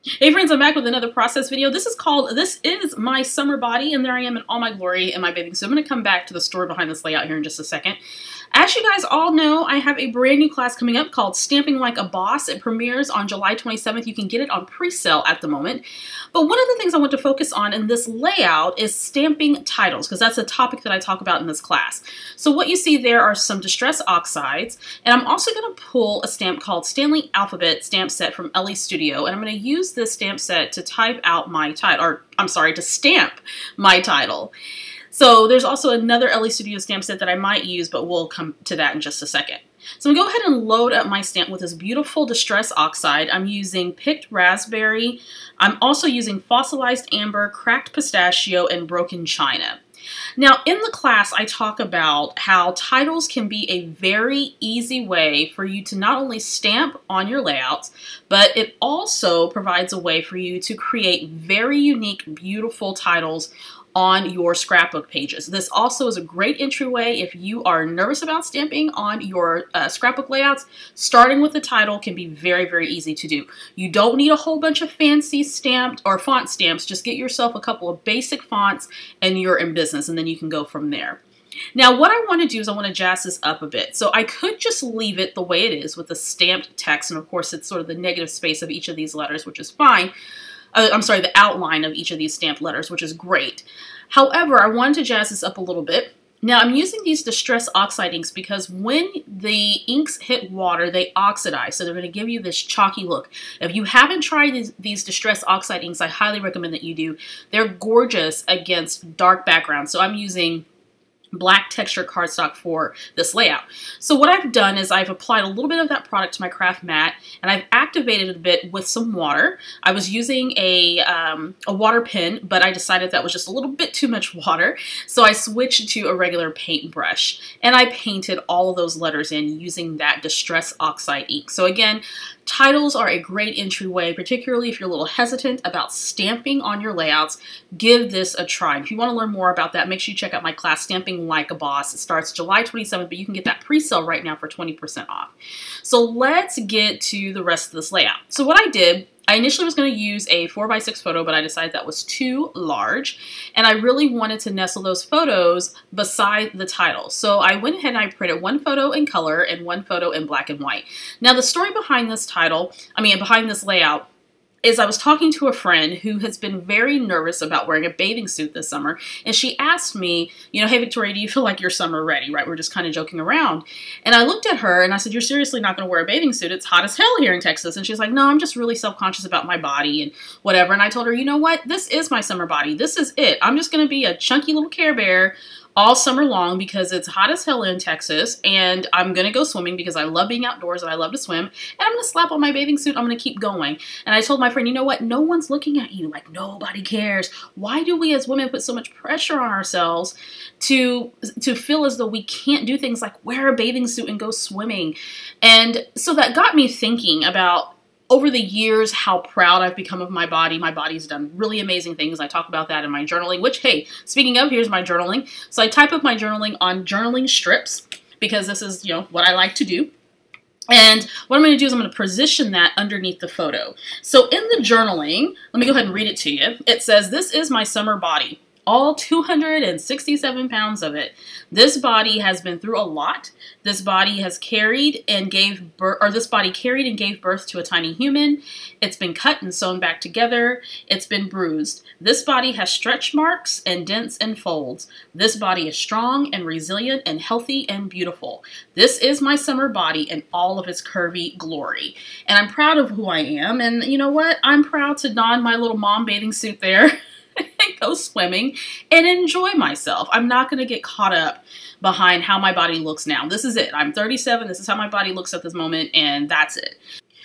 Hey friends, I'm back with another process video. This is my summer body, and there I am in all my glory in my bathing suit. I'm going to come back to the story behind this layout here in just a second. As you guys all know, I have a brand new class coming up called Stamping Like a Boss. It premieres on July 27th. You can get it on pre-sale at the moment. But one of the things I want to focus on in this layout is stamping titles, because that's a topic that I talk about in this class. So what you see there are some distress oxides, and I'm also going to pull a stamp called Stanley Alphabet Stamp Set from LE Studio, and I'm going to use this stamp set to type out my title, or I'm sorry, to stamp my title. So there's also another LE Studio stamp set that I might use, but we'll come to that in just a second. So I'm going to go ahead and load up my stamp with this beautiful Distress Oxide. I'm using Picked Raspberry. I'm also using Fossilized Amber, Cracked Pistachio, and Broken China. Now, in the class, I talk about how titles can be a very easy way for you to not only stamp on your layouts, but it also provides a way for you to create very unique, beautiful titles on your scrapbook pages. This also is a great entryway if you are nervous about stamping on your scrapbook layouts. Starting with the title can be very, very easy to do. You don't need a whole bunch of fancy stamped or font stamps. Just get yourself a couple of basic fonts and you're in business, and then you can go from there. Now, what I want to do is I want to jazz this up a bit. So I could just leave it the way it is with the stamped text, and of course it's sort of the negative space of each of these letters, which is fine. I'm sorry, the outline of each of these stamped letters, which is great. However, I wanted to jazz this up a little bit. Now, I'm using these Distress Oxide inks because when the inks hit water, they oxidize. So they're going to give you this chalky look. If you haven't tried these Distress Oxide inks, I highly recommend that you do. They're gorgeous against dark backgrounds. So I'm using black texture cardstock for this layout. So what I've done is I've applied a little bit of that product to my craft mat, and I've activated it a bit with some water. I was using a water pen, but I decided that was just a little bit too much water, so I switched to a regular paintbrush, and I painted all of those letters in using that Distress Oxide ink. So again, titles are a great entryway, particularly if you're a little hesitant about stamping on your layouts. Give this a try. If you want to learn more about that, make sure you check out my class, Stamping Like a Boss. It starts July 27th, but you can get that pre-sale right now for 20% off. So let's get to the rest of this layout. So what I did, I initially was going to use a 4x6 photo, but I decided that was too large, and I really wanted to nestle those photos beside the title. So I went ahead and I printed one photo in color and one photo in black and white. Now, the story behind this behind this layout, is I was talking to a friend who has been very nervous about wearing a bathing suit this summer, and she asked me, you know, hey Victoria, do you feel like you're summer ready, right? We're just kind of joking around. And I looked at her and I said, you're seriously not going to wear a bathing suit? It's hot as hell here in Texas. And she's like, no, I'm just really self-conscious about my body and whatever. And I told her, you know what? This is my summer body. This is it. I'm just going to be a chunky little Care Bear all summer long because it's hot as hell in Texas, and I'm going to go swimming because I love being outdoors and I love to swim, and I'm going to slap on my bathing suit. I'm going to keep going. And I told my friend, you know what? No one's looking at you. Like, nobody cares. Why do we as women put so much pressure on ourselves to feel as though we can't do things like wear a bathing suit and go swimming? And so that got me thinking about, over the years, how proud I've become of my body. My body's done really amazing things. I talk about that in my journaling, which, hey, speaking of, here's my journaling. So I type up my journaling on journaling strips because this is, you know, what I like to do. And what I'm going to do is I'm going to position that underneath the photo. So in the journaling, let me go ahead and read it to you. It says, this is my summer body. All 267 pounds of it. This body has been through a lot. This body has carried and gave birth, or this body carried and gave birth to a tiny human. It's been cut and sewn back together. It's been bruised. This body has stretch marks and dents and folds. This body is strong and resilient and healthy and beautiful. This is my summer body in all of its curvy glory. And I'm proud of who I am. And you know what? I'm proud to don my little mom bathing suit there and go swimming and enjoy myself. I'm not going to get caught up behind how my body looks now. This is it. I'm 37. This is how my body looks at this moment, and that's it.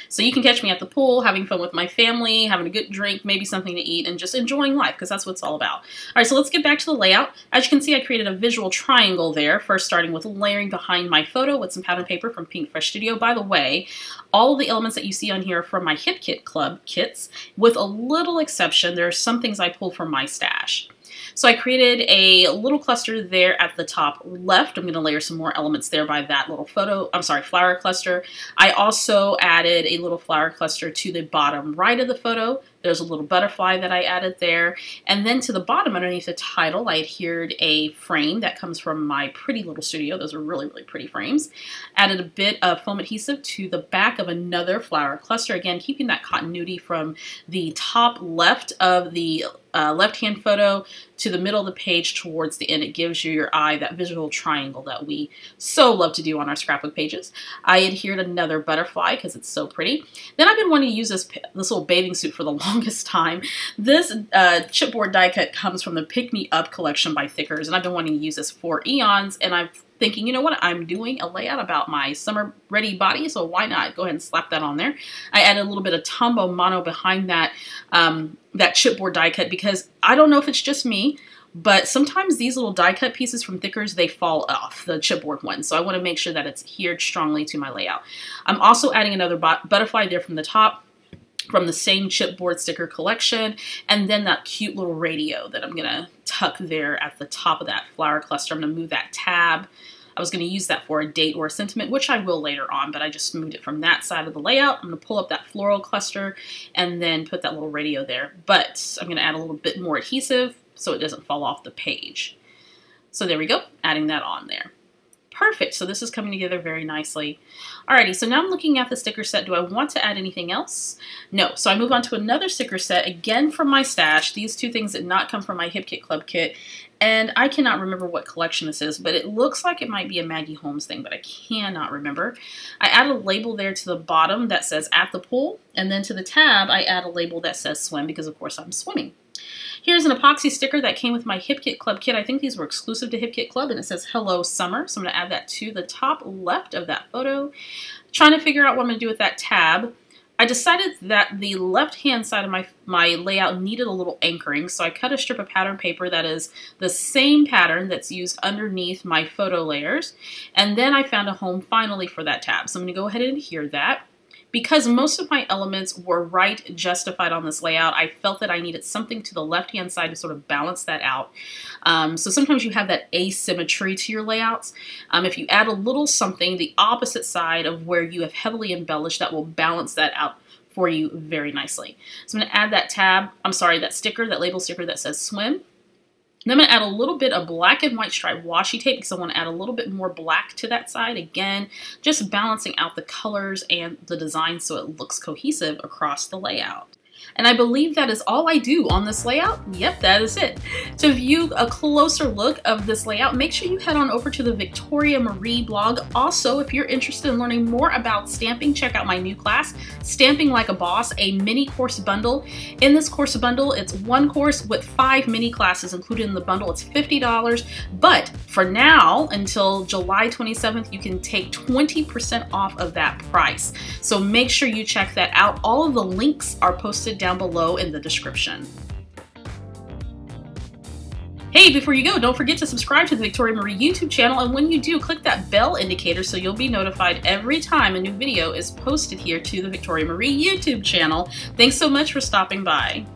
So you can catch me at the pool, having fun with my family, having a good drink, maybe something to eat, and just enjoying life, because that's what it's all about. All right, so let's get back to the layout. As you can see, I created a visual triangle there, first starting with layering behind my photo with some pattern paper from Pink Fresh Studio. By the way, all of the elements that you see on here are from my Hip Kit Club kits, with a little exception. There are some things I pulled from my stash. So I created a little cluster there at the top left. I'm going to layer some more elements there by that little flower cluster. I also added a little flower cluster to the bottom right of the photo. There's a little butterfly that I added there. And then to the bottom underneath the title, I adhered a frame that comes from my Pretty Little Studio. Those are really, really pretty frames. Added a bit of foam adhesive to the back of another flower cluster. Again, keeping that continuity from the top left of the left-hand photo to the middle of the page towards the end. It gives you your eye that visual triangle that we so love to do on our scrapbook pages. I adhered another butterfly because it's so pretty. Then I've been wanting to use this little bathing suit for the longest time. This chipboard die cut comes from the Pick Me Up collection by Thickers, and I've been wanting to use this for eons, and I'm thinking, you know what, I'm doing a layout about my summer ready body, so why not go ahead and slap that on there. I added a little bit of Tombow Mono behind that that chipboard die cut because I don't know if it's just me, but sometimes these little die cut pieces from Thickers, they fall off, the chipboard ones. So I want to make sure that it's adhered strongly to my layout. I'm also adding another butterfly there from the top, from the same chipboard sticker collection, and then that cute little radio that I'm going to tuck there at the top of that flower cluster. I'm going to move that tab. I was going to use that for a date or a sentiment, which I will later on, but I just moved it from that side of the layout. I'm going to pull up that floral cluster and then put that little radio there. But I'm going to add a little bit more adhesive so it doesn't fall off the page. So there we go, adding that on there. Perfect, so this is coming together very nicely. Alrighty, so now I'm looking at the sticker set. Do I want to add anything else? No, so I move on to another sticker set, again from my stash. These two things did not come from my Hip Kit Club kit, and I cannot remember what collection this is, but it looks like it might be a Maggie Holmes thing, but I cannot remember. I add a label there to the bottom that says at the pool, and then to the tab, I add a label that says swim, because of course I'm swimming. Here's an epoxy sticker that came with my Hip Kit Club kit. I think these were exclusive to Hip Kit Club, and it says Hello Summer. So I'm going to add that to the top left of that photo. Trying to figure out what I'm going to do with that tab. I decided that the left-hand side of my layout needed a little anchoring, so I cut a strip of pattern paper that is the same pattern that's used underneath my photo layers, and then I found a home finally for that tab. So I'm going to go ahead and adhere that. Because most of my elements were right justified on this layout, I felt that I needed something to the left-hand side to sort of balance that out. So sometimes you have that asymmetry to your layouts. If you add a little something, the opposite side of where you have heavily embellished, that will balance that out for you very nicely. So I'm going to add that sticker, that label sticker that says swim. Then I'm going to add a little bit of black and white striped washi tape because I want to add a little bit more black to that side. Again, just balancing out the colors and the design so it looks cohesive across the layout. And I believe that is all I do on this layout. Yep, that is it. To view a closer look of this layout, make sure you head on over to the Victoria Marie blog. Also, if you're interested in learning more about stamping, check out my new class, Stamping Like a Boss, a mini course bundle. In this course bundle, it's one course with 5 mini classes included in the bundle. It's $50, but for now, until July 27th, you can take 20% off of that price. So make sure you check that out. All of the links are posted down below in the description. Hey, before you go, don't forget to subscribe to the Victoria Marie YouTube channel, and when you do, click that bell indicator so you'll be notified every time a new video is posted here to the Victoria Marie YouTube channel. Thanks so much for stopping by.